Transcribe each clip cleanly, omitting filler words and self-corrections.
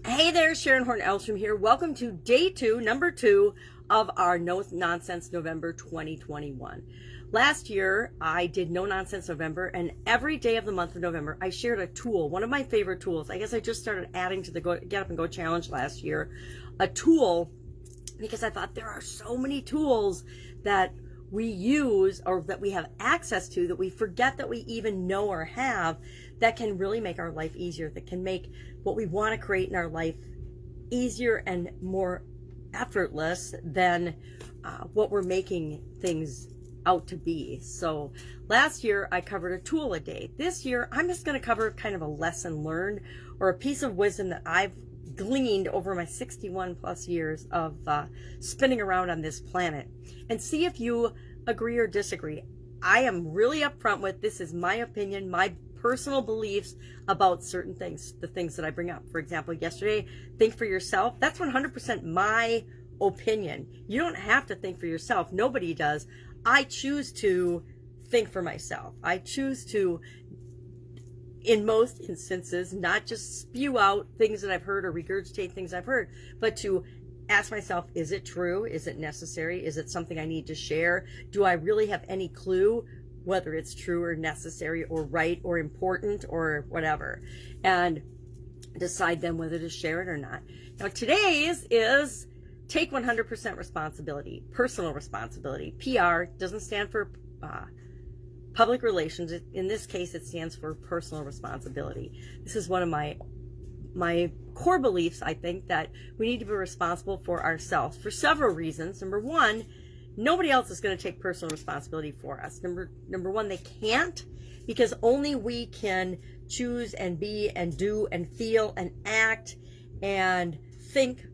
Hey there, Sharon Horne-Ellstrom here. Welcome to day two, number 2 of our No Nonsense November 2021. Last year, I did No Nonsense November, and every day of the month of November, I shared a tool, one of my favorite tools. I guess I just started adding to the Get Up and Go challenge last year, a tool, because I thought there are so many tools that we use or that we have access to that we forget that we even know or have, that can really make our life easier, that can make what we want to create in our life easier and more effortless than what we're making things out to be. So last year I covered a tool a day. This year I'm just going to cover kind of a lesson learned or a piece of wisdom that I've gleaned over my 61 plus years of spinning around on this planet, and see if you agree or disagree. I am really upfront with this is my opinion, my personal beliefs about certain things, the things that I bring up. For example, yesterday, think for yourself. That's 100% my opinion. You don't have to think for yourself. Nobody does. I choose to think for myself. I choose to, in most instances, not just spew out things that I've heard or regurgitate things I've heard, but to ask myself, is it true? Is it necessary? Is it something I need to share? Do I really have any clue whether it's true or necessary or right or important or whatever? And decide then whether to share it or not. Now today's is take 100% responsibility, personal responsibility. PR doesn't stand for public relations. In this case, it stands for personal responsibility. This is one of my core beliefs. I think that we need to be responsible for ourselves for several reasons. Number one, nobody else is going to take personal responsibility for us. Number one, they can't, because only we can choose and be and do and feel and act and think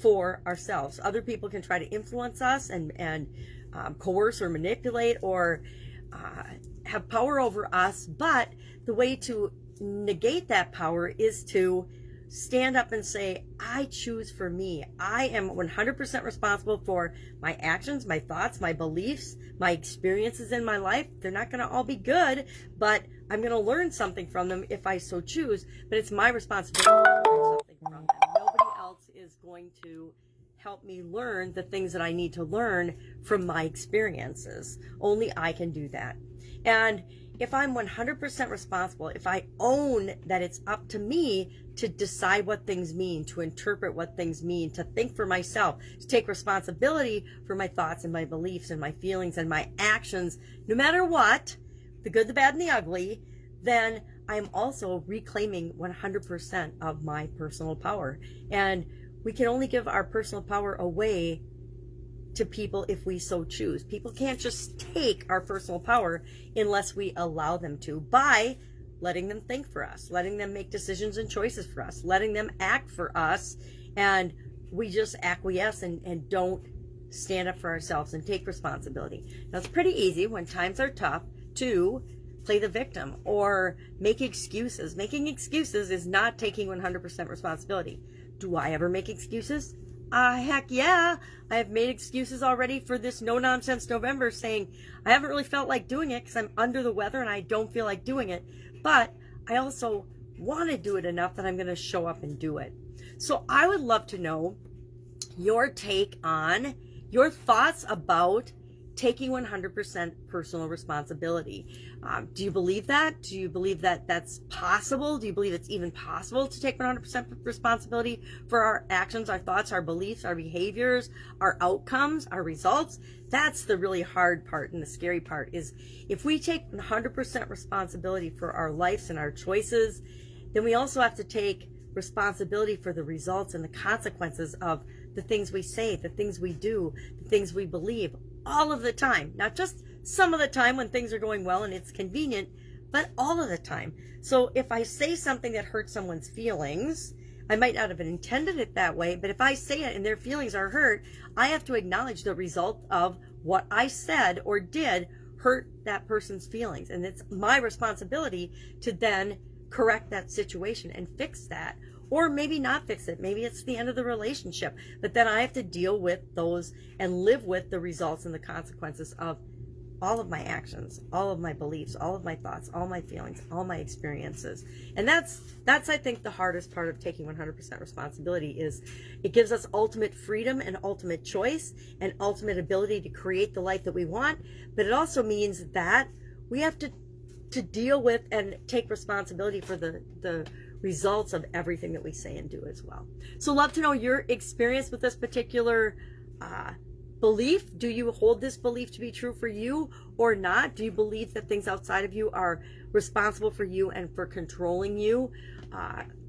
for ourselves. Other people can try to influence us and coerce or manipulate or have power over us, but the way to negate that power is to stand up and say, I choose for me. I am 100% responsible for my actions, my thoughts, my beliefs, my experiences in my life. They're not going to all be good, but I'm going to learn something from them if I so choose. But it's my responsibility to learn something from them. Nobody else is going to help me learn the things that I need to learn from my experiences. Only I can do that. And if I'm 100% responsible, if I own that it's up to me to decide what things mean, to interpret what things mean, to think for myself, to take responsibility for my thoughts and my beliefs and my feelings and my actions, no matter what, the good, the bad, and the ugly, then I'm also reclaiming 100% of my personal power. And we can only give our personal power away to people if we so choose. People can't just take our personal power unless we allow them to, by letting them think for us, letting them make decisions and choices for us, letting them act for us, and we just acquiesce and don't stand up for ourselves and take responsibility. Now, it's pretty easy when times are tough to play the victim or make excuses. Making excuses is not taking 100% responsibility. Do I ever make excuses? Heck yeah. I have made excuses already for this No Nonsense November, saying I haven't really felt like doing it because I'm under the weather and I don't feel like doing it. But I also want to do it enough that I'm going to show up and do it. So I would love to know your take on, your thoughts about taking 100% personal responsibility. Do you believe that? Do you believe that that's possible? Do you believe it's even possible to take 100% responsibility for our actions, our thoughts, our beliefs, our behaviors, our outcomes, our results? That's the really hard part, and the scary part is if we take 100% responsibility for our lives and our choices, then we also have to take responsibility for the results and the consequences of the things we say, the things we do, the things we believe, all of the time. Not just some of the time when things are going well and it's convenient, but all of the time. So if I say something that hurts someone's feelings, I might not have intended it that way, but if I say it and their feelings are hurt, I have to acknowledge the result of what I said or did hurt that person's feelings. And it's my responsibility to then correct that situation and fix that. Or maybe not fix it. Maybe it's the end of the relationship. But then I have to deal with those and live with the results and the consequences of all of my actions, all of my beliefs, all of my thoughts, all my feelings, all my experiences. And that's I think the hardest part of taking 100% responsibility is it gives us ultimate freedom and ultimate choice and ultimate ability to create the life that we want. But it also means that we have to deal with and take responsibility for the results of everything that we say and do as well. So love to know your experience with this particular belief. Do you hold this belief to be true for you or not? Do you believe that things outside of you are responsible for you and for controlling you?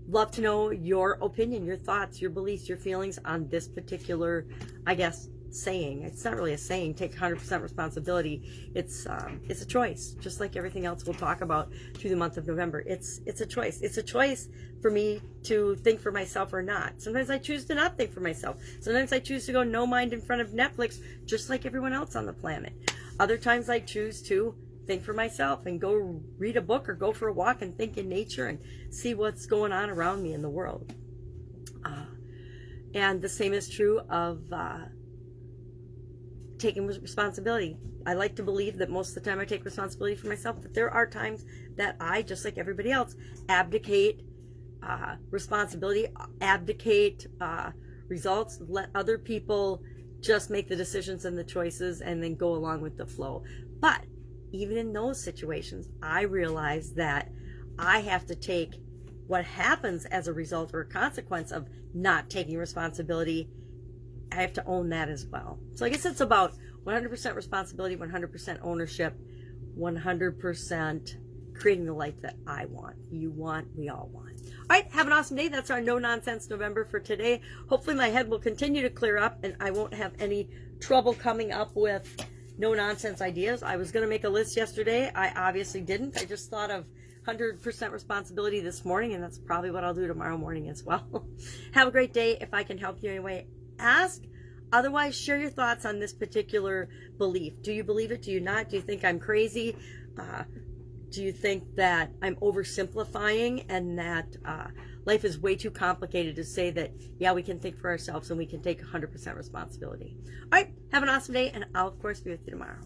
Love to know your opinion, your thoughts, your beliefs, your feelings on this particular, I guess, saying. It's not really a saying, take 100% responsibility. It's a choice, just like everything else we'll talk about through the month of November. It's a choice. It's a choice for me to think for myself or not. Sometimes I choose to not think for myself. Sometimes I choose to go no mind in front of Netflix, just like everyone else on the planet. Other times I choose to think for myself and go read a book or go for a walk and think in nature and see what's going on around me in the world. And the same is true of taking responsibility. I like to believe that most of the time I take responsibility for myself, but there are times that I, just like everybody else, abdicate responsibility, abdicate results, let other people just make the decisions and the choices and then go along with the flow. But even in those situations, I realize that I have to take what happens as a result or a consequence of not taking responsibility. I have to own that as well. So I guess it's about 100% responsibility, 100% ownership, 100% creating the life that I want, you want, we all want. All right, have an awesome day. That's our No Nonsense November for today. Hopefully my head will continue to clear up and I won't have any trouble coming up with no nonsense ideas. I was going to make a list yesterday. I obviously didn't. I just thought of 100% responsibility this morning, and that's probably what I'll do tomorrow morning as well. Have a great day. If I can help you anyway, ask. Otherwise, share your thoughts on this particular belief. Do you believe it? Do you not? Do you think I'm crazy? Do you think that I'm oversimplifying and that life is way too complicated to say that, yeah, we can think for ourselves and we can take 100% responsibility? All right, have an awesome day, and I'll, of course, be with you tomorrow.